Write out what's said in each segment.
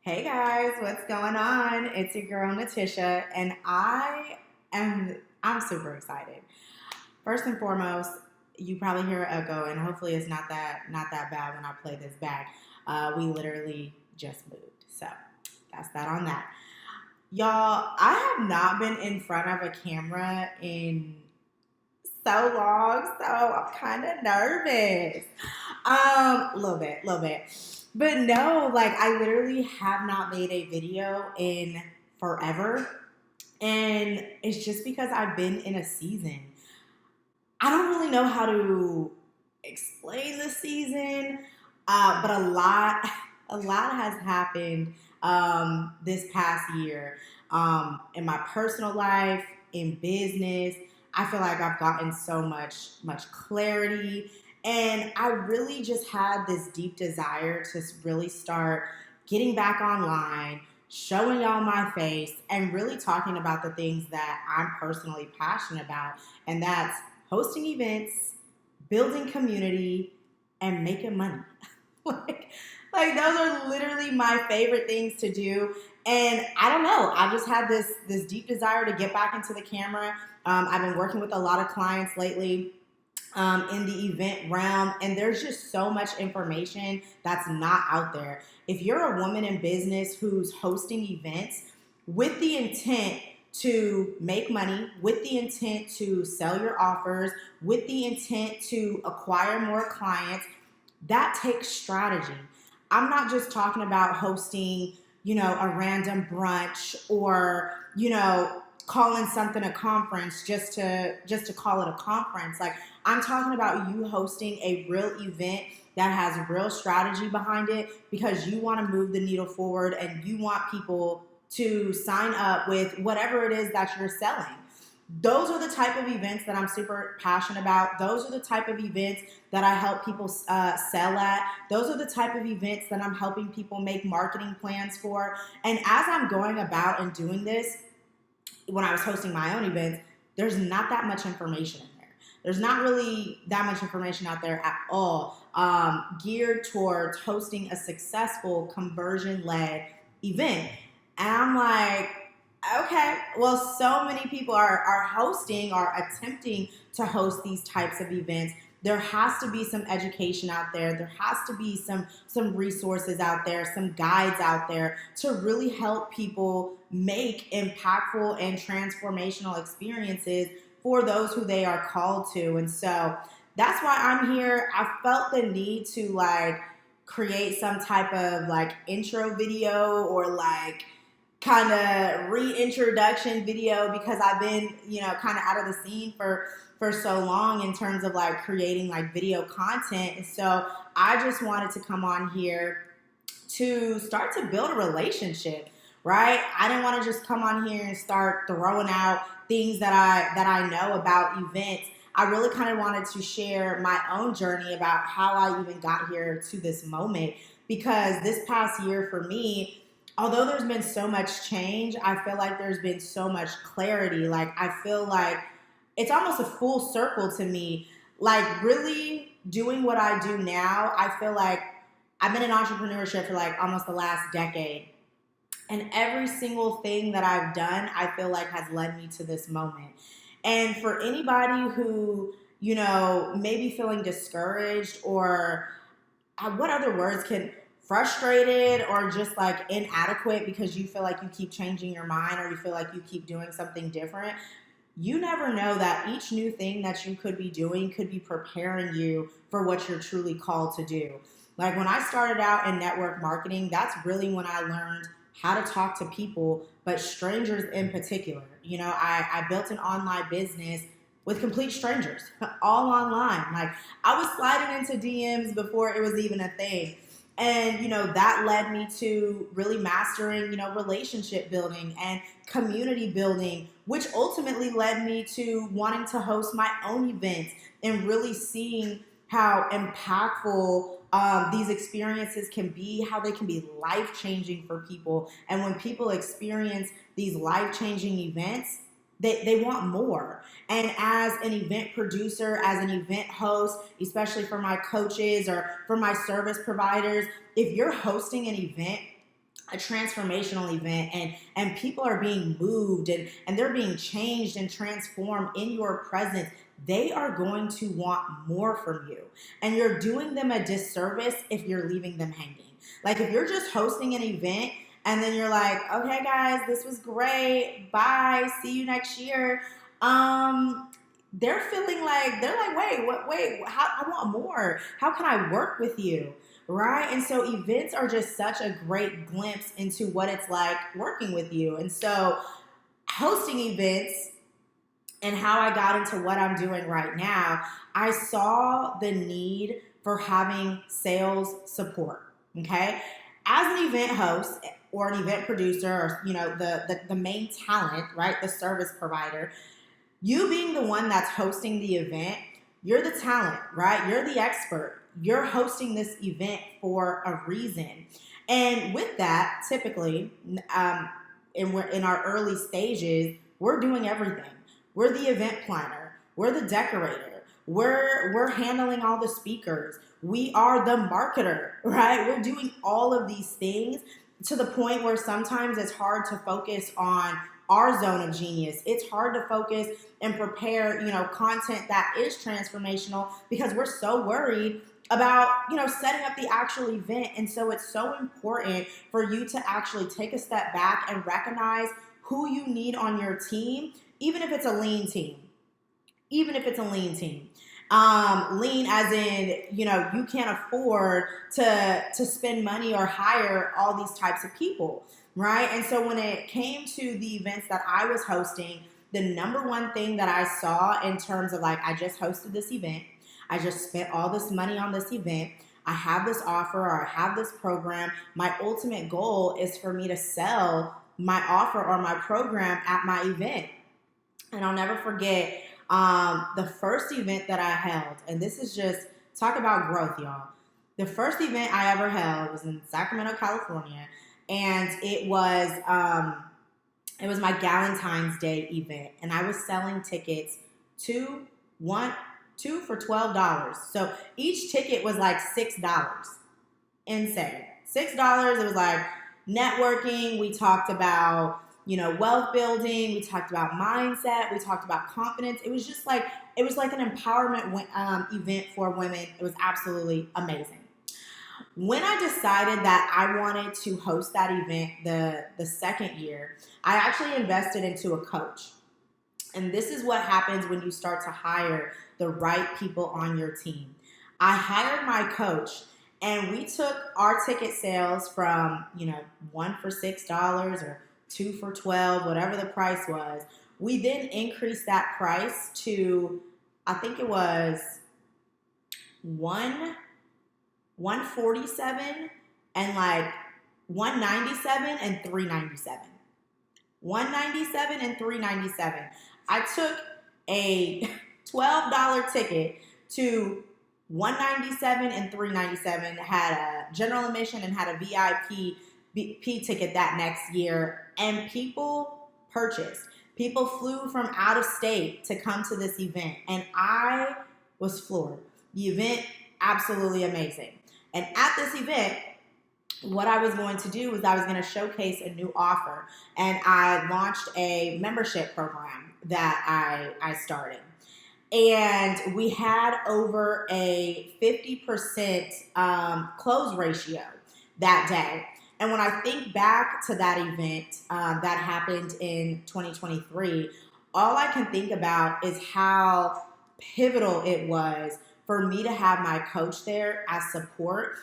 Hey guys, what's going on? It's your girl Natisha, and I'm super excited. First and foremost, you probably hear an echo, and hopefully it's not that bad when I play this back. We literally just moved, so that's that on that. Y'all, I have not been in front of a camera in so long, so I'm kind of nervous. A little bit. But no, like I literally have not made a video in forever. And it's just because I've been in a season. I don't really know how to explain the season, but a lot has happened this past year in my personal life, in business. I feel like I've gotten so much clarity, and I really just had this deep desire to really start getting back online, showing y'all my face, and really talking about the things that I'm personally passionate about, and that's hosting events, building community, and making money. like, like those are literally my favorite things to do. And I don't know, I just had this deep desire to get back into the camera. I've been working with a lot of clients lately in the event realm, and there's just so much information that's not out there. If you're a woman in business who's hosting events with the intent to make money, with the intent to sell your offers, with the intent to acquire more clients, that takes strategy. I'm not just talking about hosting, a random brunch or, calling something a conference just to call it a conference. Like I'm talking about you hosting a real event that has real strategy behind it because you want to move the needle forward and you want people to sign up with whatever it is that you're selling. Those are the type of events that I'm super passionate about. Those are the type of events that I help people sell at. Those are the type of events that I'm helping people make marketing plans for. And as I'm going about and doing this, when I was hosting my own events, there's not that much information in there. There's not really that much information out there at all geared towards hosting a successful conversion-led event. And I'm like, okay, well, so many people are hosting or attempting to host these types of events. There has to be some education out there. There has to be some resources out there, some guides out there to really help people make impactful and transformational experiences for those who they are called to. And so that's why I'm here. I felt the need to create some type of intro video or kind of reintroduction video because I've been, kind of out of the scene for so long in terms of creating video content. And so I just wanted to come on here to start to build a relationship, right? I didn't want to just come on here and start throwing out things that I know about events. I really kind of wanted to share my own journey about how I even got here to this moment because this past year for me, although there's been so much change, I feel like there's been so much clarity. I feel like it's almost a full circle to me. Really doing what I do now, I feel like I've been in entrepreneurship for almost the last decade. And every single thing that I've done, I feel like has led me to this moment. And for anybody who, may be feeling discouraged or what other words can frustrated or just inadequate because you feel like you keep changing your mind or you feel like you keep doing something different, you never know that each new thing that you could be doing could be preparing you for what you're truly called to do. When I started out in network marketing, that's really when I learned how to talk to people, but strangers in particular. I built an online business with complete strangers, all online. I was sliding into DMs before it was even a thing. And, that led me to really mastering, relationship building and community building, which ultimately led me to wanting to host my own events and really seeing how impactful these experiences can be, how they can be life-changing for people. And when people experience these life-changing events, they want more. And as an event producer, as an event host, especially for my coaches or for my service providers, if you're hosting an event, a transformational event, and people are being moved and they're being changed and transformed in your presence, they are going to want more from you. And you're doing them a disservice if you're leaving them hanging. Like if you're just hosting an event and then you're like, okay guys, this was great, bye, see you next year. They're feeling like, wait, how, I want more. How can I work with you? Right? And so events are just such a great glimpse into what it's like working with you. And so hosting events and how I got into what I'm doing right now, I saw the need for having sales support. Okay? As an event host or an event producer, or the main talent, right? The service provider, you being the one that's hosting the event, you're the talent, right? You're the expert. You're hosting this event for a reason. And with that, typically, in our early stages, we're doing everything. We're the event planner. We're the decorator. We're handling all the speakers. We are the marketer, right? We're doing all of these things to the point where sometimes it's hard to focus on our zone of genius. It's hard to focus and prepare, content that is transformational because we're so worried about, setting up the actual event. And so it's so important for you to actually take a step back and recognize who you need on your team, even if it's a lean team. Even if it's a lean team. Lean as in, you can't afford to spend money or hire all these types of people, right? And so when it came to the events that I was hosting, the number one thing that I saw in terms of like, I just hosted this event, I just spent all this money on this event, I have this offer or I have this program, my ultimate goal is for me to sell my offer or my program at my event. And I'll never forget the first event that I held, and this is just, talk about growth, y'all. The first event I ever held was in Sacramento, California, and it was my Galentine's Day event, and I was selling tickets two for $12. So each ticket was like $6. Insane. $6. It was like networking. We talked about wealth building. We talked about mindset. We talked about confidence. It was like an empowerment event for women. It was absolutely amazing. When I decided that I wanted to host that event the second year, I actually invested into a coach. And this is what happens when you start to hire the right people on your team. I hired my coach, and we took our ticket sales from, 1 for $6 or 2 for $12, whatever the price was. We then increased that price to, I think it was $147 and like $197 and $397. $197 and $397. I took a $12 ticket to $197 and $397. Had a general admission and had a VIP ticket that next year, and people purchased. People flew from out of state to come to this event, and I was floored. The event, absolutely amazing. And at this event, what I was going to do was I was going to showcase a new offer, and I launched a membership program that I started. And we had over a 50% close ratio that day. And when I think back to that event that happened in 2023, all I can think about is how pivotal it was for me to have my coach there as support,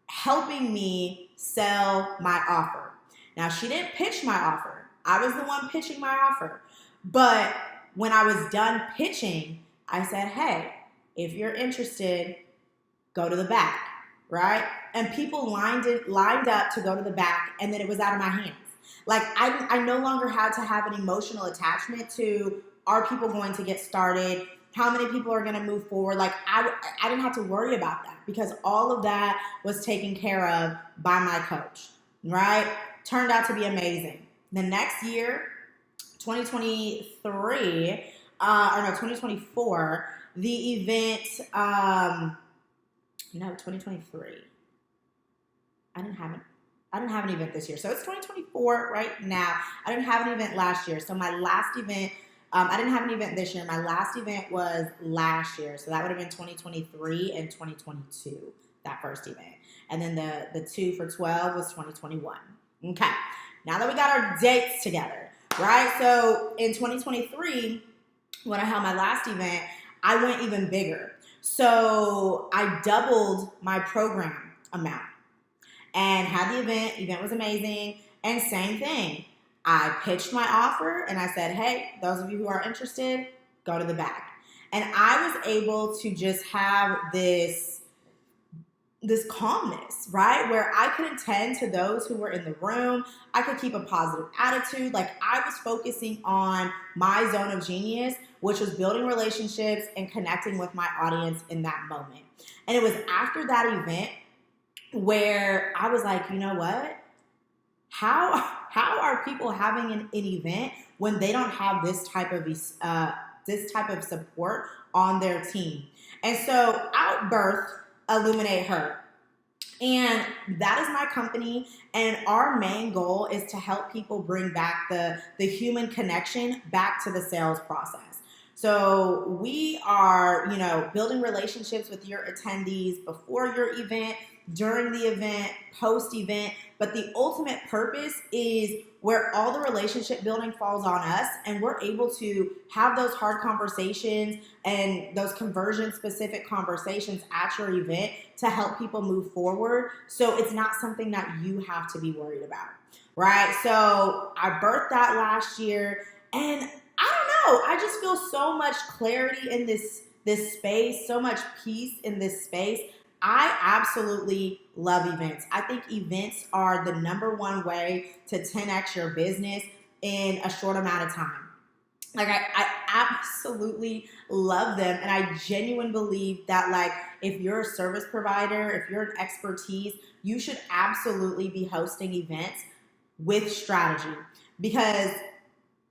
helping me sell my offer. Now, she didn't pitch my offer. I was the one pitching my offer. But when I was done pitching, I said, hey, if you're interested, go to the back, right? And people lined up to go to the back, and then it was out of my hands. Like, I no longer had to have an emotional attachment to, are people going to get started? How many people are going to move forward? Like, I didn't have to worry about that because all of that was taken care of by my coach, right? Turned out to be amazing. The next year, 2024, the event, 2023. I didn't have it. I didn't have an event this year. So it's 2024 right now. I didn't have an event last year. So my last event, I didn't have an event this year. My last event was last year. So that would have been 2023 and 2022, that first event. And then the 2 for 12 was 2021. Okay. Now that we got our dates together, right? So in 2023, when I held my last event, I went even bigger. So I doubled my program amount and had the event. Event was amazing. And same thing. I pitched my offer and I said, hey, those of you who are interested, go to the back. And I was able to just have this calmness, right? Where I could attend to those who were in the room. I could keep a positive attitude. Like I was focusing on my zone of genius, which was building relationships and connecting with my audience in that moment. And it was after that event where I was like, you know what? How are people having an event when they don't have this type of support on their team? And so Outbirth Illuminate Her. And that is my company. And our main goal is to help people bring back the human connection back to the sales process. So we are, building relationships with your attendees before your event, during the event, post-event. But the ultimate purpose is where all the relationship building falls on us and we're able to have those hard conversations and those conversion specific conversations at your event to help people move forward. So it's not something that you have to be worried about, right? So I birthed that last year and I don't know, I just feel so much clarity in this space, so much peace in this space. I absolutely love events. I think events are the number one way to 10x your business in a short amount of time. Like I absolutely love them. And I genuinely believe that like if you're a service provider, if you're an expertise, you should absolutely be hosting events with strategy. Because,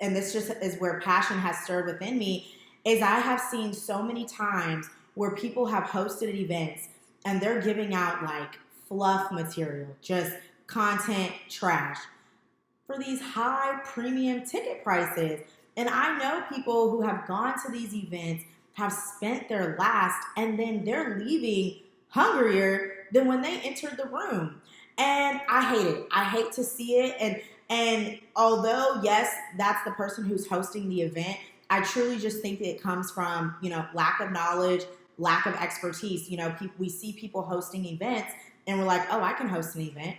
and this just is where passion has stirred within me, is I have seen so many times where people have hosted events and they're giving out like fluff material, just content trash for these high premium ticket prices. And I know people who have gone to these events, have spent their last, and then they're leaving hungrier than when they entered the room. And I hate it. I hate to see it. And although, yes, that's the person who's hosting the event, I truly just think that it comes from, lack of knowledge, lack of expertise. We see people hosting events and we're like, oh, I can host an event.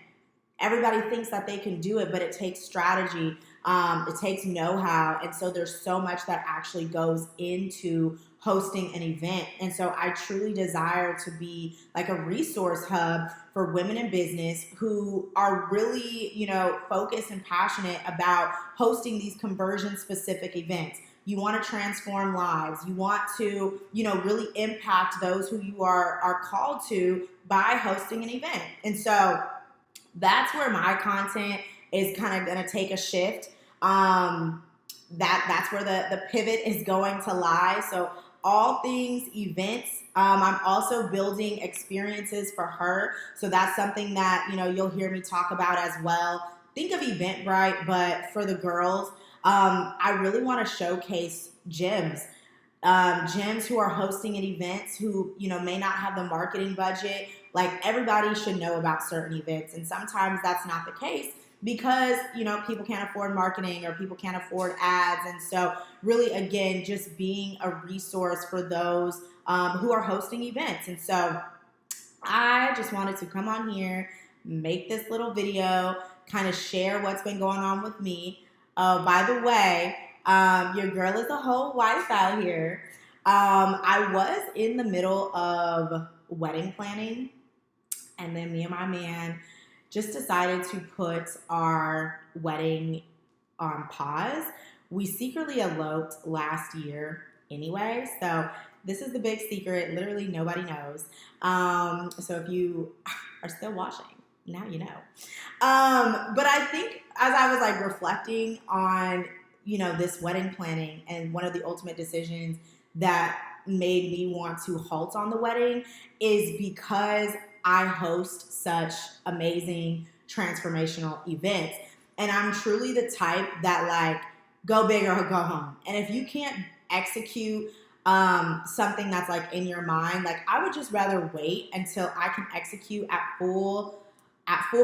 Everybody thinks that they can do it, but it takes strategy. It takes know-how. And so there's so much that actually goes into hosting an event. And so I truly desire to be like a resource hub for women in business who are really, focused and passionate about hosting these conversion-specific events. You want to transform lives. You want to, really impact those who you are called to by hosting an event. And so that's where my content is kind of going to take a shift. That's where the pivot is going to lie. So all things events. I'm also building experiences for her. So that's something that, you'll hear me talk about as well. Think of Eventbrite, but for the girls. I really want to showcase gyms who are hosting an events who, may not have the marketing budget. Like everybody should know about certain events. And sometimes that's not the case because, people can't afford marketing or people can't afford ads. And so really, again, just being a resource for those who are hosting events. And so I just wanted to come on here, make this little video, kind of share what's been going on with me. By the way, your girl is a whole wife out here. I was in the middle of wedding planning, and then me and my man just decided to put our wedding on pause. We secretly eloped last year anyway, so this is the big secret. Literally nobody knows. So if you are still watching, now you know. But I think as I was like reflecting on, this wedding planning, and one of the ultimate decisions that made me want to halt on the wedding is because I host such amazing transformational events. And I'm truly the type that like go big or go home. And if you can't execute something that's like in your mind, like I would just rather wait until I can execute at full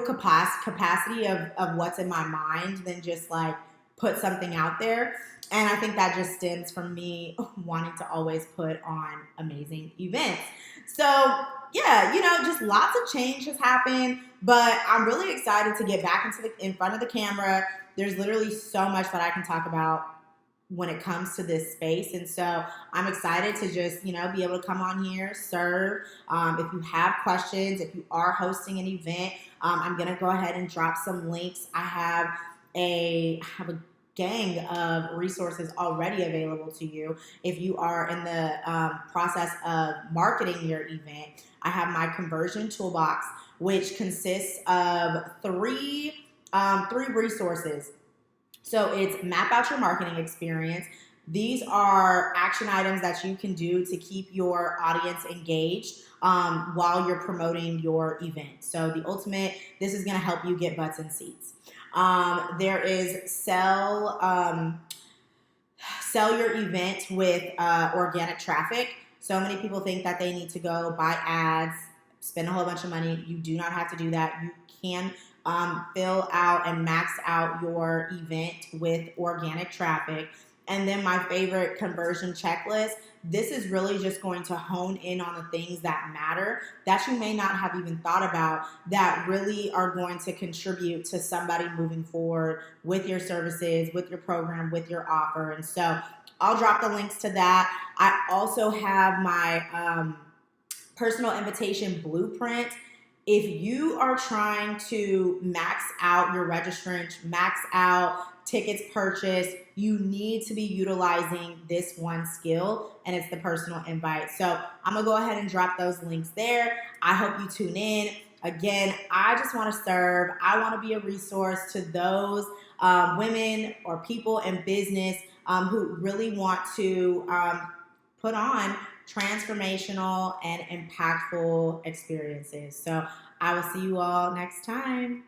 capacity of what's in my mind than just like put something out there. And I think that just stems from me wanting to always put on amazing events. So yeah, just lots of change has happened, but I'm really excited to get back in front of the camera. There's literally so much that I can talk about when it comes to this space. And so I'm excited to just, be able to come on here, serve. If you have questions, if you are hosting an event, I'm going to go ahead and drop some links. I have a gang of resources already available to you. If you are in the process of marketing your event, I have my conversion toolbox, which consists of three resources. So it's map out your marketing experience. These are action items that you can do to keep your audience engaged while you're promoting your event. So the ultimate, this is going to help you get butts in seats. There is sell your event with organic traffic. So many people think that they need to go buy ads, spend a whole bunch of money. You do not have to do that. You can fill out and max out your event with organic traffic. And then my favorite conversion checklist. This is really just going to hone in on the things that matter that you may not have even thought about that really are going to contribute to somebody moving forward with your services, with your program, with your offer. And so I'll drop the links to that. I also have my personal invitation blueprint. If you are trying to max out your registrants, max out tickets purchased, you need to be utilizing this one skill, and it's the personal invite. So I'm going to go ahead and drop those links there. I hope you tune in. Again, I just want to serve. I want to be a resource to those women or people in business who really want to put on transformational and impactful experiences. So I will see you all next time.